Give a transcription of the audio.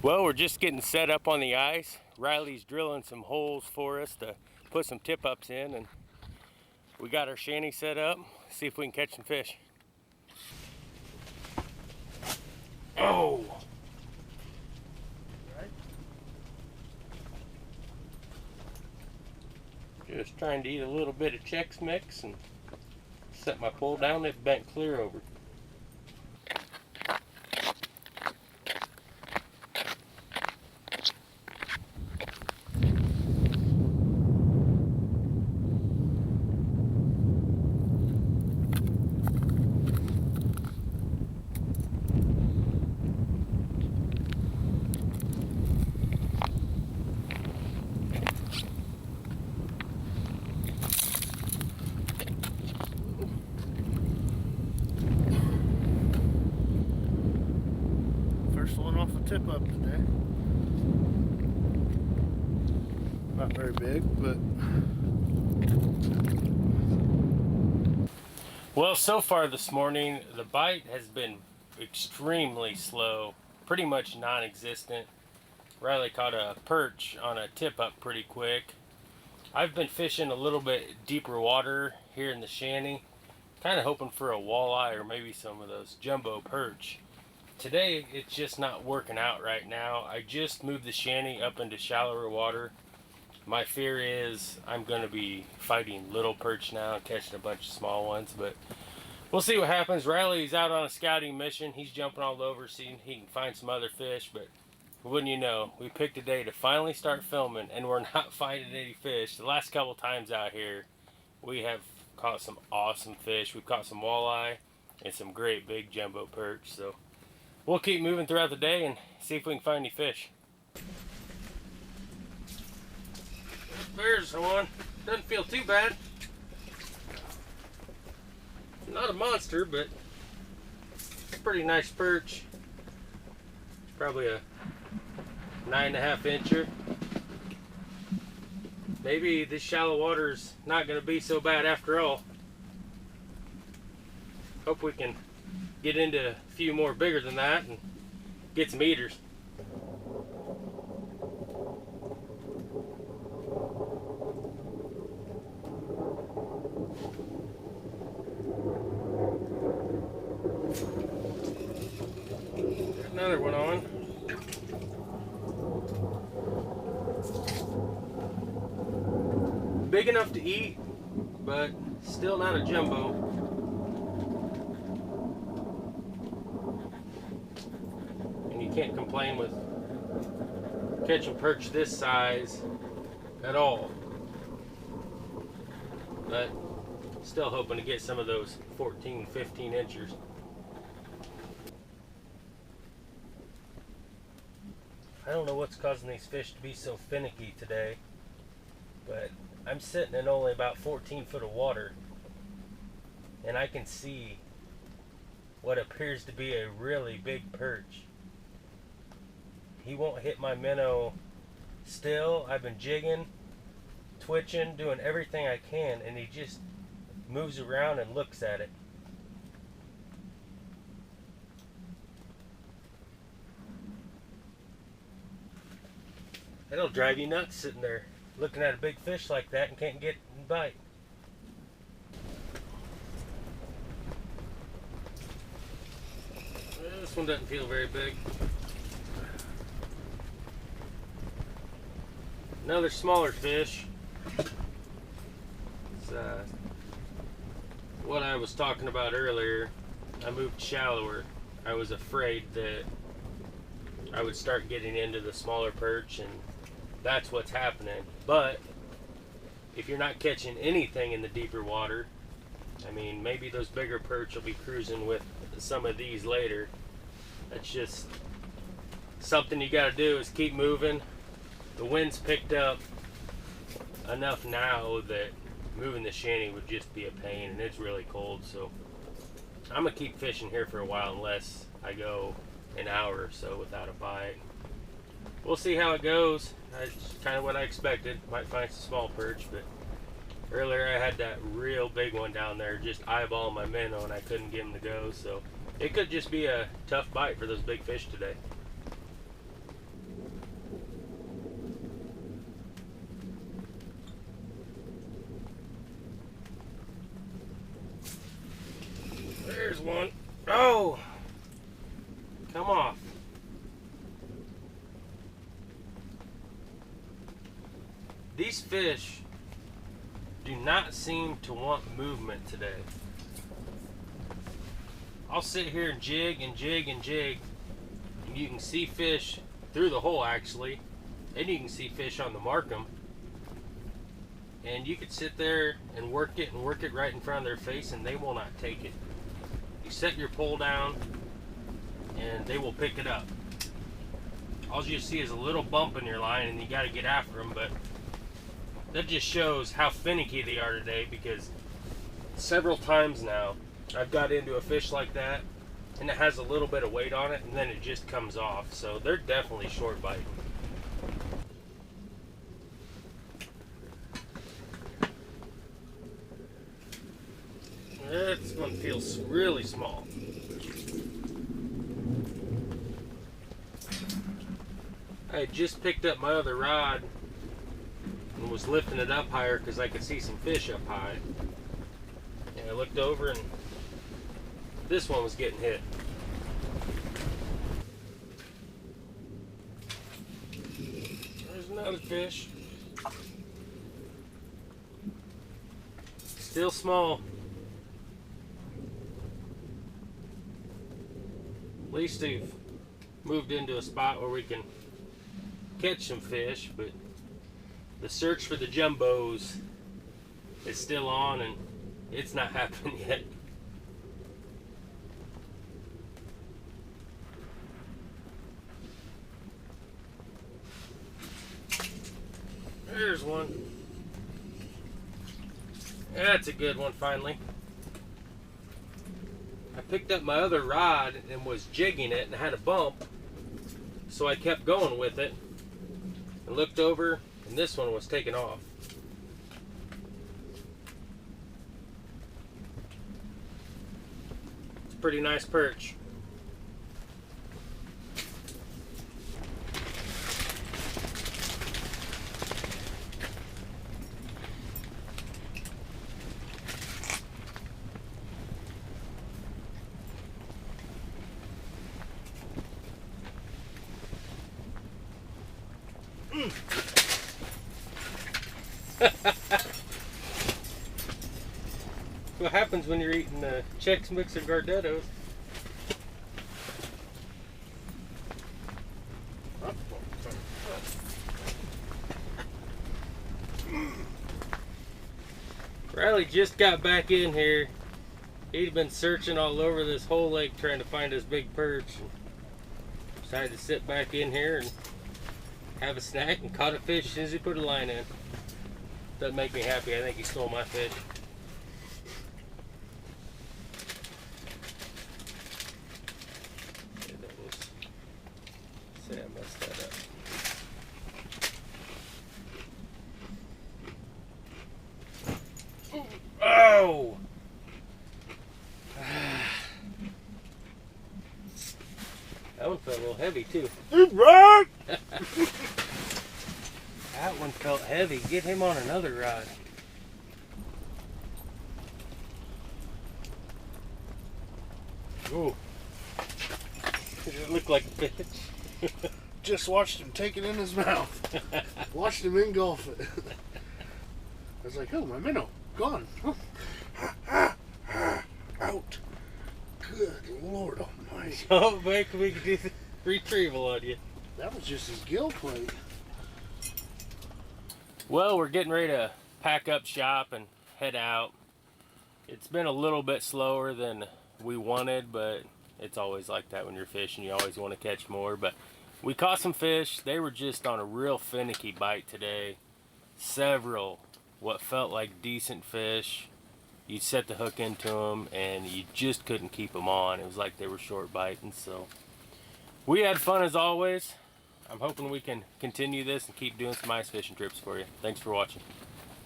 Well, we're just getting set up on the ice. Riley's drilling some holes for us to put some tip ups in, and we got our shanty set up. See if we can catch some fish. Oh! Just trying to eat a little bit of Chex Mix and set my pole down. It bent clear over. First one off the tip up today. Not very big, but Well, so far this morning, the bite has been extremely slow, pretty much non-existent. Riley caught a perch on a tip up pretty quick. I've been fishing a little bit deeper water here in the shanty, kind of hoping for a walleye or maybe some of those jumbo perch. Today, it's just not working out right now. I just moved the shanty up into shallower water. My fear is I'm going to be fighting little perch now and catching a bunch of small ones, but we'll see what happens. Riley's out on a scouting mission. He's jumping all over, seeing he can find some other fish, but wouldn't you know, we picked a day to finally start filming, and we're not finding any fish. The last couple times out here, we have caught some awesome fish. We've caught some walleye and some great big jumbo perch, so we'll keep moving throughout the day and see if we can find any fish. There's one. Doesn't feel too bad. Not a monster, but a pretty nice perch. Probably a 9.5 incher. Maybe this shallow water's not going to be so bad after all. Hope we can get into a few more bigger than that and get some eaters. Another one on. Big enough to eat, but still not a jumbo. And you can't complain with catching perch this size at all. But still hoping to get some of those 14, 15 inchers. I don't know what's causing these fish to be so finicky today, but I'm sitting in only about 14 foot of water, and I can see what appears to be a really big perch. He won't hit my minnow still. I've been jigging, twitching, doing everything I can, and he just moves around and looks at it. It'll drive you nuts sitting there looking at a big fish like that and can't get and bite. This one doesn't feel very big. Another smaller fish. It's what I was talking about earlier. I moved shallower. I was afraid that I would start getting into the smaller perch, and that's what's happening. But if you're not catching anything in the deeper water, I mean, maybe those bigger perch will be cruising with some of these later. That's just something you got to do, is keep moving. The wind's picked up enough now that moving the shanty would just be a pain, and it's really cold, so I'm gonna keep fishing here for a while unless I go an hour or so without a bite. We'll see how it goes. That's kind of what I expected. Might find some small perch, but earlier I had that real big one down there just eyeballing my minnow, and I couldn't get him to go, so it could just be a tough bite for those big fish today. These fish do not seem to want movement today. I'll sit here and jig and jig and jig, and you can see fish through the hole actually, and you can see fish on the markham. And you could sit there and work it right in front of their face, and they will not take it. You set your pole down, and they will pick it up. All you see is a little bump in your line, and you got to get after them. But that just shows how finicky they are today, because several times now I've got into a fish like that, and it has a little bit of weight on it, and then it just comes off. So they're definitely short biting. This one feels really small. I had just picked up my other rod and was lifting it up higher because I could see some fish up high. And I looked over and this one was getting hit. There's another fish. Still small. At least they've moved into a spot where we can catch some fish, but the search for the jumbos is still on, and it's not happening yet. There's one. That's a good one finally. I picked up my other rod and was jigging it and had a bump, so I kept going with it and looked over, and this one was taken off. It's a pretty nice perch. What happens when you're eating Chex Mix or Gardettos? Riley just got back in here. He'd been searching all over this whole lake trying to find his big perch. Decided to sit back in here and have a snack, and caught a fish as soon as he put a line in. Doesn't make me happy. I think he stole my fish. Say I messed that up. Oh! That one felt a little heavy too. Right. That one felt heavy. Get him on another rod. Ooh. Does it look like a fish? Just watched him take it in his mouth. Watched him engulf it. I was like, oh, my minnow, gone. Out. Good Lord Almighty. Oh, Mike, we can do the retrieval on you. That was just his gill plate. Well, we're getting ready to pack up shop and head out. It's been a little bit slower than we wanted, but it's always like that when you're fishing. You always want to catch more. But we caught some fish. They were just on a real finicky bite today. Several what felt like decent fish. You set the hook into them and you just couldn't keep them on. It was like they were short biting. So we had fun as always. I'm hoping we can continue this and keep doing some ice fishing trips for you. Thanks for watching.